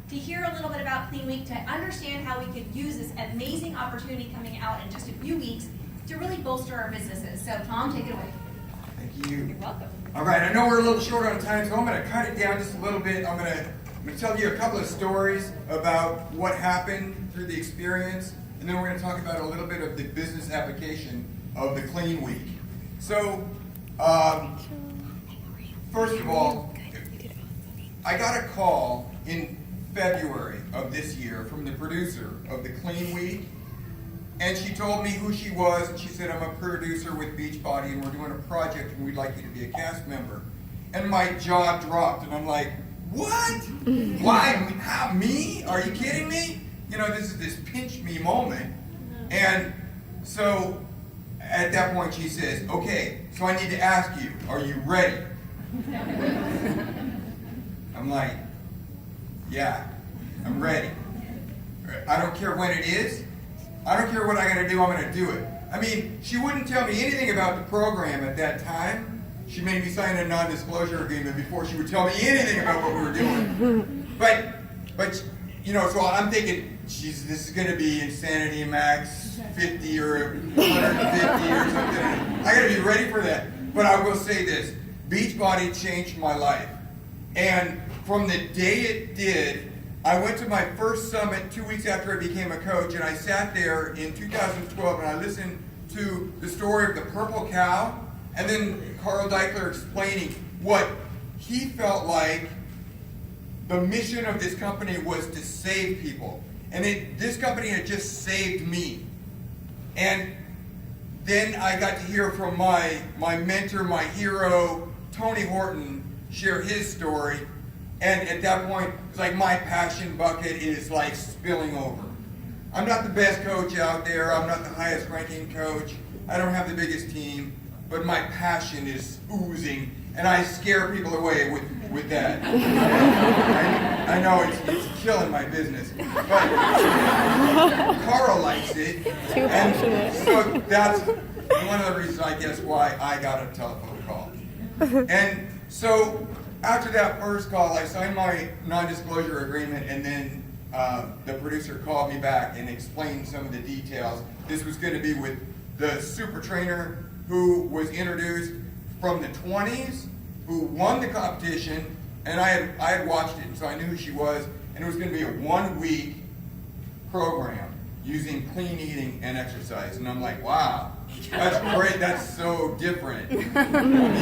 to hear a little bit about Clean Week, to understand how we could use this amazing opportunity coming out in just a few weeks to really bolster our businesses. So Tom, take it away. Thank you. You're welcome. All right, I know we're a little short on time, so I'm going to cut it down just a little bit. I'm going to tell you a couple of stories about what happened through the experience, and then we're going to talk about a little bit of the business application of the Clean Week. So, first of all, I got a call in February of this year from the producer of the Clean Week, and she told me who she was, and she said, I'm a producer with Beachbody, and we're doing a project, and we'd like you to be a cast member. And my jaw dropped, and I'm like, what? Why? How, me? Are you kidding me? You know, this is this pinch me moment. And so, at that point, she says, okay, so I need to ask you, are you ready? I'm like, yeah, I'm ready. I don't care when it is. I don't care what I gotta do, I'm gonna do it. I mean, she wouldn't tell me anything about the program at that time. She made me sign a non-disclosure agreement before she would tell me anything about what we were doing. But you know, so I'm thinking, geez, this is gonna be Insanity Max 50 or 150 or something. I gotta be ready for that. But I will say this, Beachbody changed my life. And from the day it did, I went to my first summit 2 weeks after I became a coach, and I sat there in 2012 and I listened to the story of the purple cow, and then Carl Deichler explaining what he felt like the mission of this company was to save people. And this company had just saved me. And then I got to hear from my mentor, my hero, Tony Horton, share his story. And at that point, it's like my passion bucket is like spilling over. I'm not the best coach out there. I'm not the highest ranking coach. I don't have the biggest team, but my passion is oozing, and I scare people away with that. I know it's killing my business, but Carl likes it. Too passionate. So that's one of the reasons, I guess, why I got a telephone call. And so after that first call, I signed my non-disclosure agreement, and then the producer called me back and explained some of the details. This was going to be with the super trainer who was introduced from the 20s, who won the competition, and I had watched it, so I knew who she was, and it was going to be a 1-week program using clean eating and exercise. And I'm like, wow, that's great, that's so different. I mean,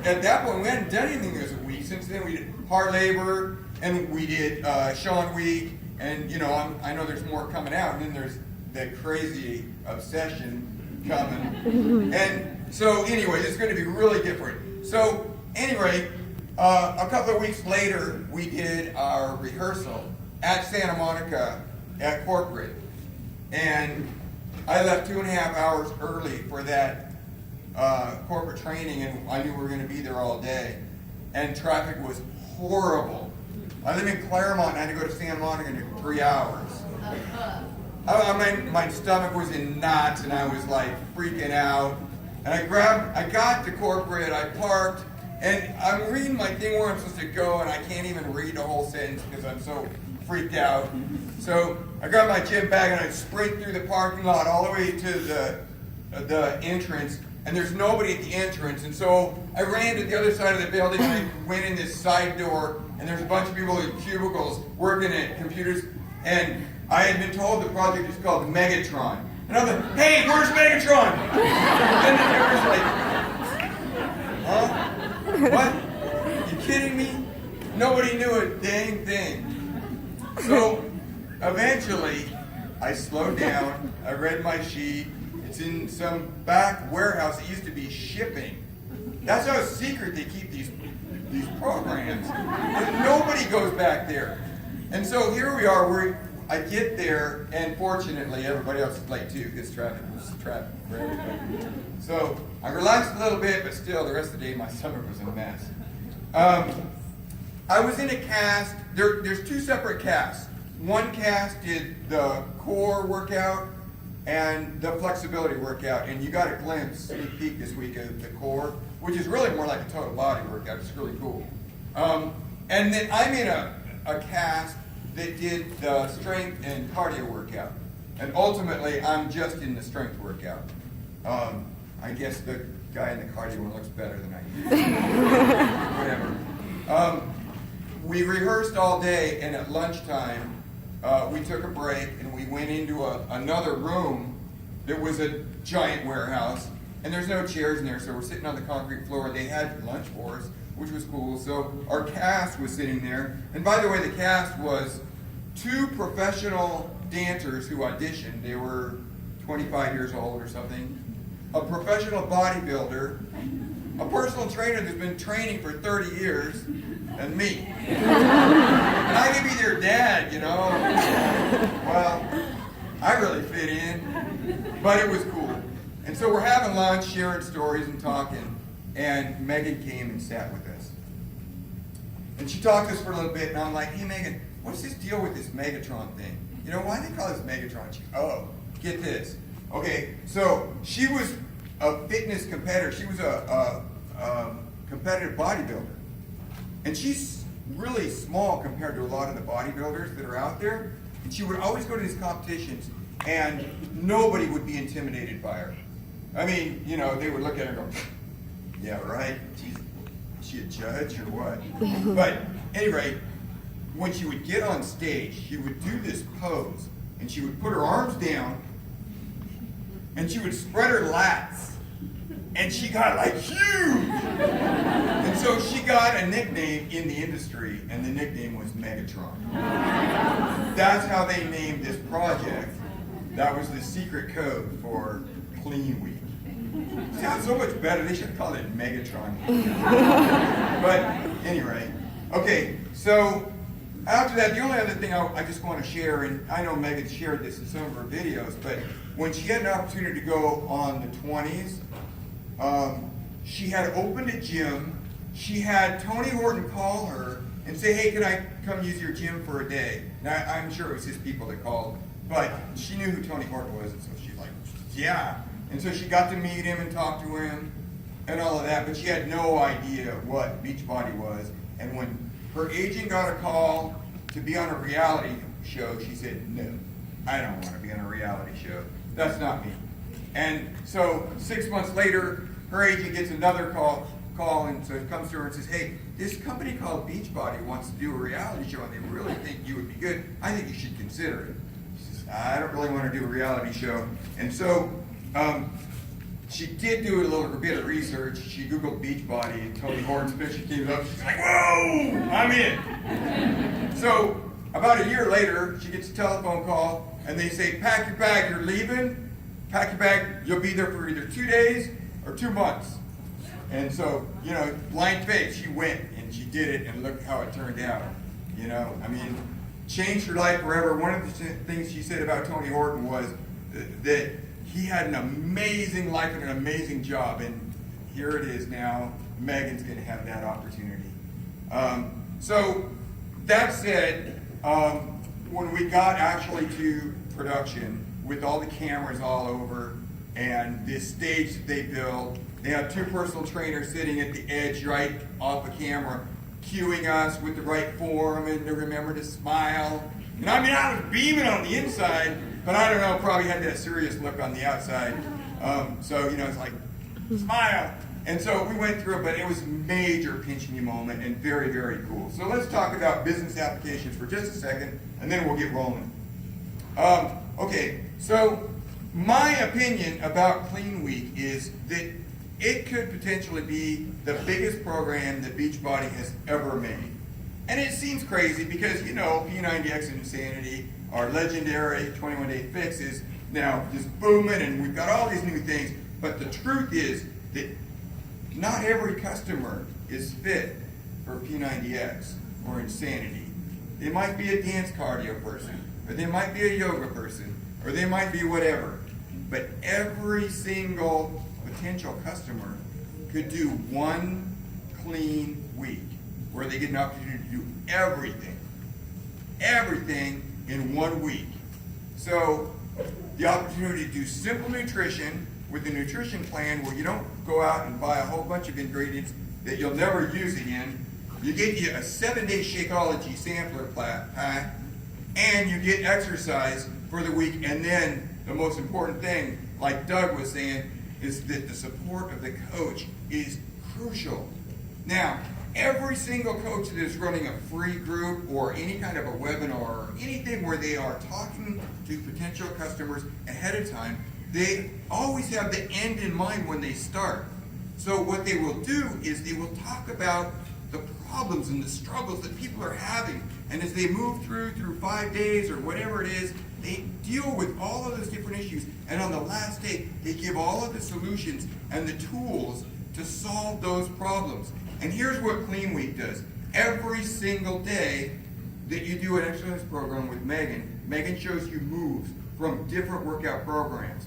at that point, we hadn't done anything as a week. Since then, we did hard labor, and we did Sean Week, and you know, I know there's more coming out, and then there's that crazy obsession coming. And so anyway, it's going to be really different. So anyway, a couple of weeks later, we did our rehearsal at Santa Monica at corporate, and I left 2.5 hours early for that corporate training, and I knew we were going to be there all day, and traffic was horrible. I live in Claremont, and I had to go to Santa Monica in 3 hours. My stomach was in knots, and I was like freaking out. And I got to corporate, I parked, and I'm reading my thing where I'm supposed to go, and I can't even read the whole sentence because I'm so freaked out. So I grabbed my gym bag and I sprint through the parking lot all the way to the entrance, and there's nobody at the entrance. And so I ran to the other side of the building, and I went in this side door, and there's a bunch of people in cubicles working at computers, and I had been told the project is called Megatron. And I'm like, hey, where's Megatron? And the neighbor's like, huh? What? You kidding me? Nobody knew a dang thing. So eventually, I slowed down, I read my sheet. It's in some back warehouse that used to be shipping. That's how secret they keep these programs. And nobody goes back there. And so here we are, I get there, and fortunately everybody else is late too, because traffic was traffic for everybody. So I relaxed a little bit, but still the rest of the day my stomach was a mess. I was in a cast. There's 2 separate casts. One cast did the core workout and the flexibility workout, and you got a sneak peek this week of the core, which is really more like a total body workout. It's really cool. And then I'm in a cast that did the strength and cardio workout. And ultimately, I'm just in the strength workout. I guess the guy in the cardio one looks better than I do. Whatever. We rehearsed all day, and at lunchtime, we took a break, and we went into another room that was a giant warehouse, and there's no chairs in there, so we're sitting on the concrete floor. They had lunch for us, which was cool. So our cast was sitting there, and by the way, the cast was 2 professional dancers who auditioned. They were 25 years old or something. A professional bodybuilder, a personal trainer that's been training for 30 years, and me. And I could be their dad, you know. Well, I really fit in, but it was cool. And so we're having lunch, sharing stories and talking, and Megan came and sat with us. And she talked to us for a little bit, and I'm like, hey Megan, what's this deal with this Megatron thing? You know, why do they call this Megatron? She goes, oh, get this. Okay, so she was a fitness competitor. She was a competitive bodybuilder. And she's really small compared to a lot of the bodybuilders that are out there. And she would always go to these competitions, and nobody would be intimidated by her. I mean, you know, they would look at her and go, yeah, right? Is she a judge or what? But anyway, when she would get on stage, she would do this pose, and she would put her arms down, and she would spread her lats, and she got like huge. And so she got a nickname in the industry, and the nickname was Megatron. That's how they named this project. That was the secret code for Clean Week. Sounds so much better. They should have called it Megatron. But anyway, okay, so after that, the only other thing I just want to share, and I know Megan shared this in some of her videos, but when she had an opportunity to go on the 20s, she had opened a gym. She had Tony Horton call her and say, hey, can I come use your gym for a day? Now, I'm sure it was his people that called, but she knew who Tony Horton was, and so she's like, yeah. And so she got to meet him and talk to him and all of that, but she had no idea what Beachbody was. And when her agent got a call to be on a reality show, she said, no, I don't want to be on a reality show. That's not me. And so 6 months later, her agent gets another call, and so it comes to her and says, hey, this company called Beachbody wants to do a reality show, and they really think you would be good. I think you should consider it. She says, I don't really want to do a reality show. And so she did do a little bit of research. She Googled Beachbody, and Tony Horton's picture came up. She's like, whoa, I'm in. So about a year later, she gets a telephone call, and they say, pack your bag, you're leaving. Pack your bag, you'll be there for either 2 days or 2 months. And so, you know, blind faith, she went and she did it, and look how it turned out. You know, I mean, changed her life forever. One of the things she said about Tony Horton was that he had an amazing life and an amazing job, and here it is now. Megan's going to have that opportunity. So that said, when we got actually to production, with all the cameras all over and this stage that they built, they have 2 personal trainers sitting at the edge right off the camera, cueing us with the right form and to remember to smile. And I mean, I was beaming on the inside, but I don't know, probably had that serious look on the outside. So, you know, it's like, smile. And so we went through it, but it was a major pinch me moment and very, very cool. So let's talk about business applications for just a second, and then we'll get rolling. Okay, so my opinion about Clean Week is that it could potentially be the biggest program that Beachbody has ever made. And it seems crazy because, you know, P90X and Insanity, our legendary 21-day fix is now just booming, and we've got all these new things. But the truth is that not every customer is fit for P90X or Insanity. They might be a dance cardio person, or they might be a yoga person, or they might be whatever. But every single potential customer could do one clean week where they get an opportunity to do everything in 1 week. So the opportunity to do simple nutrition with a nutrition plan where you don't go out and buy a whole bunch of ingredients that you'll never use again. You get you a 7-day Shakeology sampler pack, and you get exercise for the week. And then the most important thing, like Doug was saying, is that the support of the coach is crucial. Now, every single coach that is running a free group or any kind of a webinar or anything where they are talking to potential customers ahead of time, they always have the end in mind when they start. So what they will do is they will talk about the problems and the struggles that people are having. And as they move through 5 days or whatever it is, they deal with all of those different issues. And on the last day, they give all of the solutions and the tools to solve those problems. And here's what Clean Week does. Every single day that you do an exercise program with Megan, Megan shows you moves from different workout programs.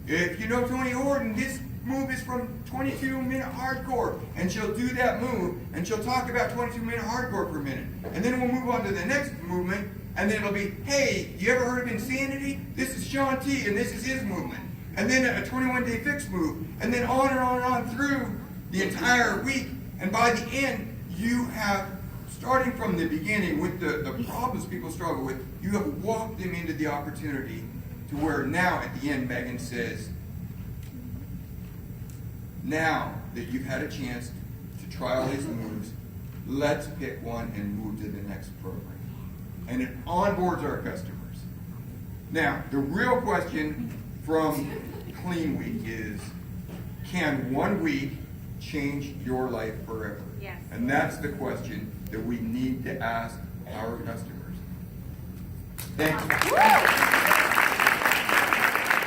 If you know Tony Horton, this move is from 22-minute hardcore, and she'll do that move, and she'll talk about 22-minute hardcore for a minute. And then we'll move on to the next movement, and then it'll be, hey, you ever heard of Insanity? This is Sean T, and this is his movement. And then a 21-day fix move, and then on and on and on through the entire week. And by the end, you have, starting from the beginning with the problems people struggle with, you have walked them into the opportunity to where now at the end, Megan says, now that you've had a chance to try all these moves, let's pick one and move to the next program. And it onboards our customers. Now, the real question from Clean Week is, can 1 week change your life forever? Yes. And that's the question that we need to ask our customers. Thank you.